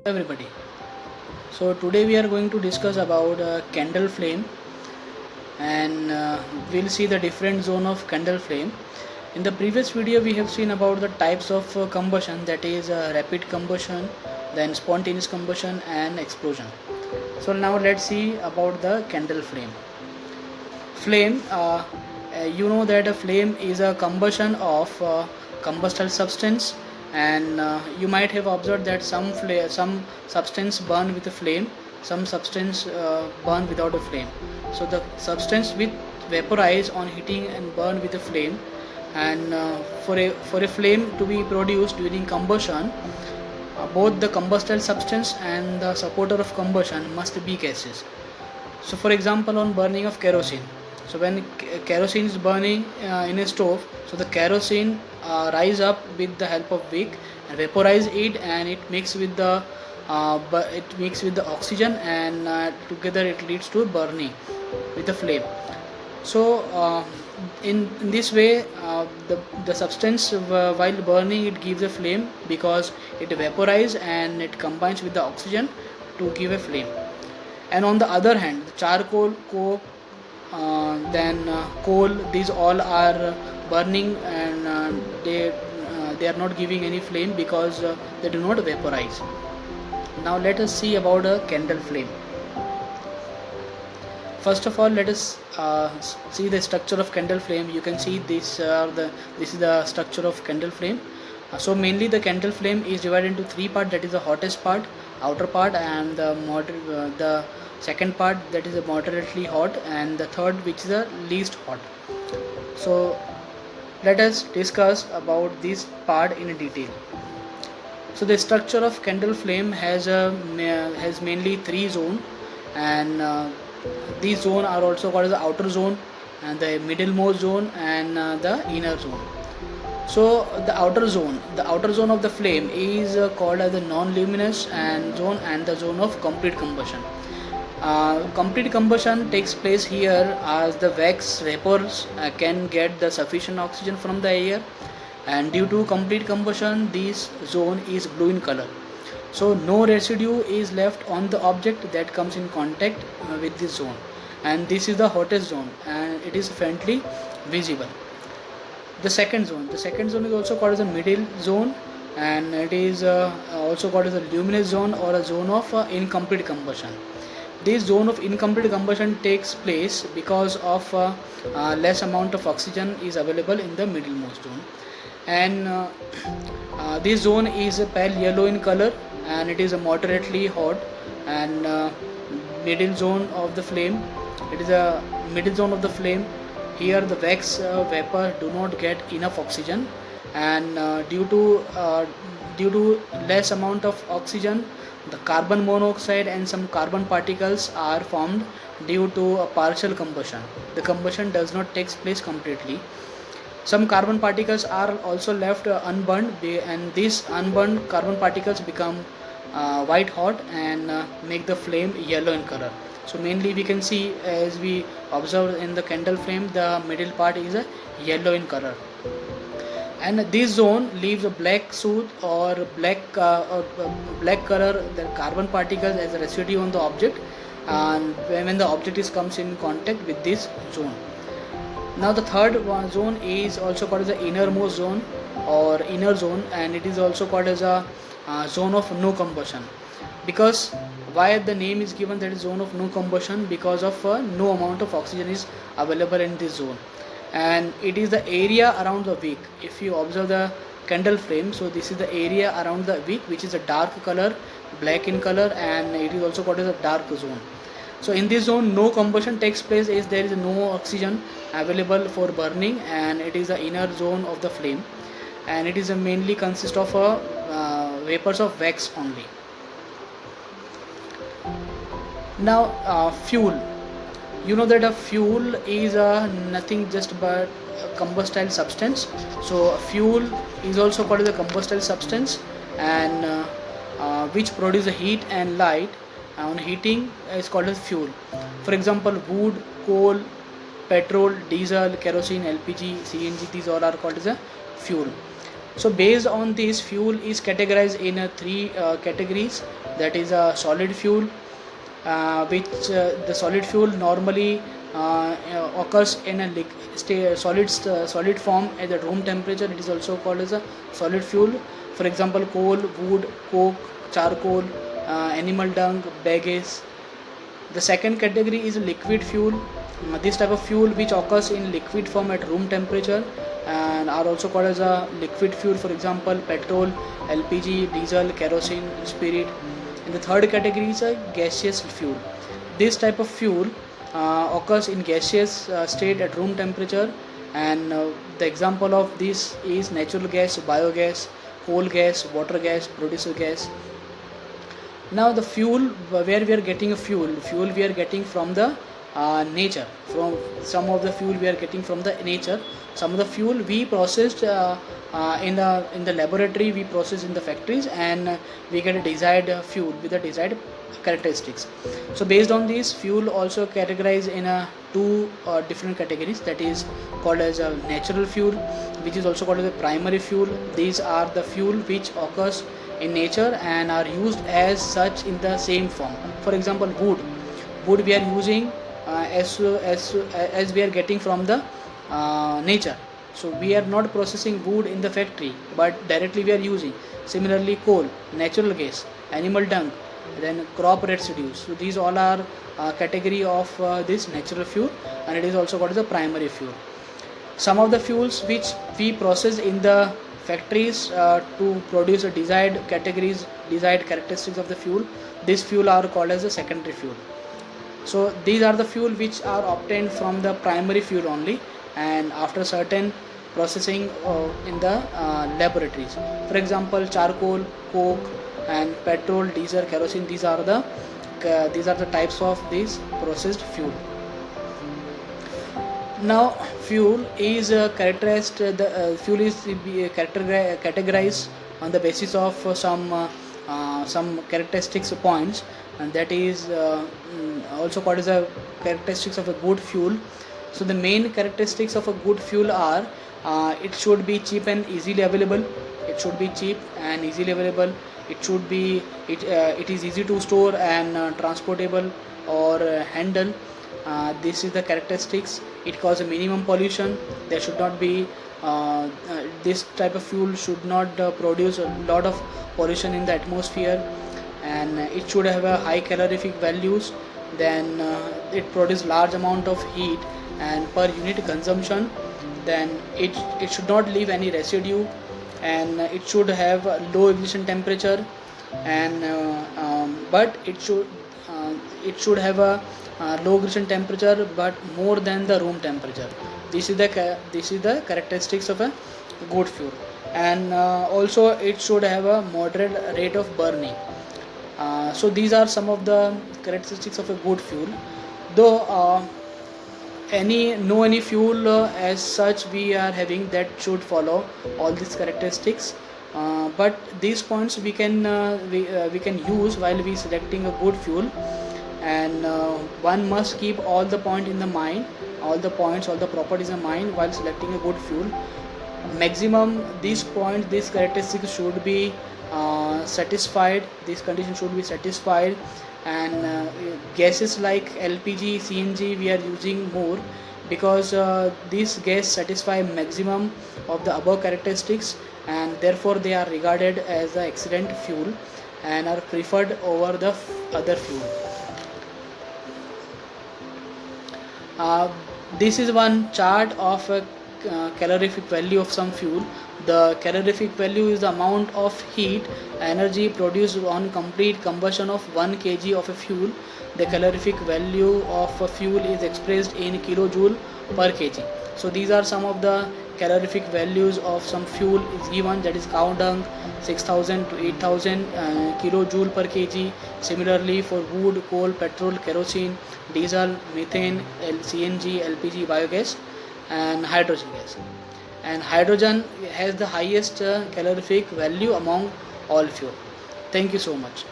Everybody. So today we are going to discuss about candle flame, and we'll see the different zone of candle flame. In the previous video we have seen about the types of combustion, that is rapid combustion, then spontaneous combustion and explosion. So now let's see about the candle flame. Flame, you know that a flame is a combustion of combustible substance, and you might have observed that some substance burn with a flame, some substance burn without a flame. So the substance with vaporize on heating and burn with a flame, and for a flame to be produced during combustion, both the combustible substance and the supporter of combustion must be gases. So for example, on burning of kerosene, so when kerosene is burning in a stove, so the kerosene rise up with the help of wick and vaporize it, and it mix with the oxygen, and together it leads to burning with the flame. So in this way, the substance while burning, it gives a flame because it vaporizes and it combines with the oxygen to give a flame. And on the other hand, charcoal, coke, then coal, these all are burning, and they are not giving any flame because they do not vaporize. Now let us see about a candle flame. First of all, let us see the structure of candle flame. You can see this is the structure of candle flame. So mainly the candle flame is divided into three parts, that is the hottest part, outer part, and the second part, that is a moderately hot, and the third, which is the least hot. So let us discuss about this part in detail. So the structure of candle flame has mainly three zones, and these zones are also called as the outer zone, and the middlemost zone, and the inner zone. So the outer zone of the flame is called as the non-luminous zone, and the zone of complete combustion. Complete combustion takes place here as the wax vapors can get the sufficient oxygen from the air, and due to complete combustion, this zone is blue in color. So no residue is left on the object that comes in contact with this zone, and this is the hottest zone, and it is faintly visible. The second zone is also called as a middle zone, and it is also called as a luminous zone or a zone of incomplete combustion. This zone of incomplete combustion takes place because of less amount of oxygen is available in the middlemost zone, and this zone is pale yellow in color, and it is a moderately hot, and middle zone of the flame, it is a middle zone of the flame. Here the wax vapor do not get enough oxygen, and due to less amount of oxygen, the carbon monoxide and some carbon particles are formed due to a partial combustion. The combustion does not take place completely. Some carbon particles are also left unburned, and these unburned carbon particles become white hot and make the flame yellow in color. So mainly we can see, as we observe in the candle flame, the middle part is a yellow in color, and this zone leaves a black soot or black color, the carbon particles as a residue on the object, and when the object comes in contact with this zone. Now the third zone is also called as the innermost zone or inner zone, and it is also called as a zone of no combustion. Because why the name is given that is zone of no combustion? Because of no amount of oxygen is available in this zone, and it is the area around the wick. If you observe the candle flame, so this is the area around the wick, which is a dark color, black in color, and it is also called as a dark zone. So in this zone, no combustion takes place as there is no oxygen available for burning, and it is the inner zone of the flame, and it is mainly consist of vapors of wax only. Now fuel, you know that a fuel is nothing just but a combustible substance. So fuel is also called as a combustible substance, and which produces heat and light on heating is called as fuel. For example, wood, coal, petrol, diesel, kerosene, LPG, CNG, these all are called as a fuel. So based on this, fuel is categorized in three categories. That is a solid fuel, which the solid fuel normally occurs in a solid form at the room temperature. It is also called as a solid fuel. For example, coal, wood, coke, charcoal, animal dung, bagasse. The second category is liquid fuel. This type of fuel which occurs in liquid form at room temperature and are also called as a liquid fuel. For example, petrol, LPG, diesel, kerosene, spirit. And the third category is a gaseous fuel. This type of fuel occurs in gaseous state at room temperature, and the example of this is natural gas, biogas, coal gas, water gas, producer gas. Now the fuel, where we are getting a fuel we are getting from the nature. From some of the fuel we are getting from the nature. Some of the fuel we processed in the laboratory, we process in the factories, and we get a desired fuel with the desired characteristics. So based on this, fuel also categorized in two different categories, that is called as a natural fuel, which is also called as a primary fuel. These are the fuel which occurs in nature and are used as such in the same form. For example, wood we are using as we are getting from the nature. So we are not processing wood in the factory, but directly we are using. Similarly, coal, natural gas, animal dung, then crop residues. So these all are category of this natural fuel, and it is also called as a primary fuel. Some of the fuels which we process in the factories to produce a desired characteristics of the fuel, this fuel are called as a secondary fuel. So these are the fuel which are obtained from the primary fuel only, and after certain processing in the laboratories. For example, charcoal, coke, and petrol, diesel, kerosene. These are the types of this processed fuel. Now, fuel is characterized. The fuel is categorized on the basis of some characteristics points, and that is also called as a characteristics of a good fuel. So the main characteristics of a good fuel are it should be cheap and easily available. It should be cheap and easily available. It should be it is easy to store and transportable or handle. This is the characteristics. It causes minimum pollution. There should not be this type of fuel should not produce a lot of pollution in the atmosphere, and it should have a high calorific values. Then it produces large amount of heat and per unit consumption. Then it should not leave any residue, and it should have a low ignition temperature, and but it should have a low ignition temperature but more than the room temperature. This is the characteristics of a good fuel. And also it should have a moderate rate of burning. So these are some of the characteristics of a good fuel. Though any fuel as such we are having that should follow all these characteristics, but these points we can use while we selecting a good fuel. And one must keep all the point in the mind, all the properties in mind while selecting a good fuel. Maximum these characteristics should be satisfied. These conditions should be satisfied. And gases like LPG, CNG we are using more because these gas satisfy maximum of the above characteristics, and therefore they are regarded as the excellent fuel and are preferred over the other fuel. This is one chart of a calorific value of some fuel. The calorific value is the amount of heat energy produced on complete combustion of 1 kg of a fuel. The calorific value of a fuel is expressed in kilojoule per kg. So these are some of the calorific values of some fuel is given, that is cow dung 6000 to 8000 kilojoule per kg. Similarly for wood, coal, petrol, kerosene, diesel, methane, CNG, LPG, biogas, and hydrogen gas. And hydrogen has the highest calorific value among all fuel. Thank you so much.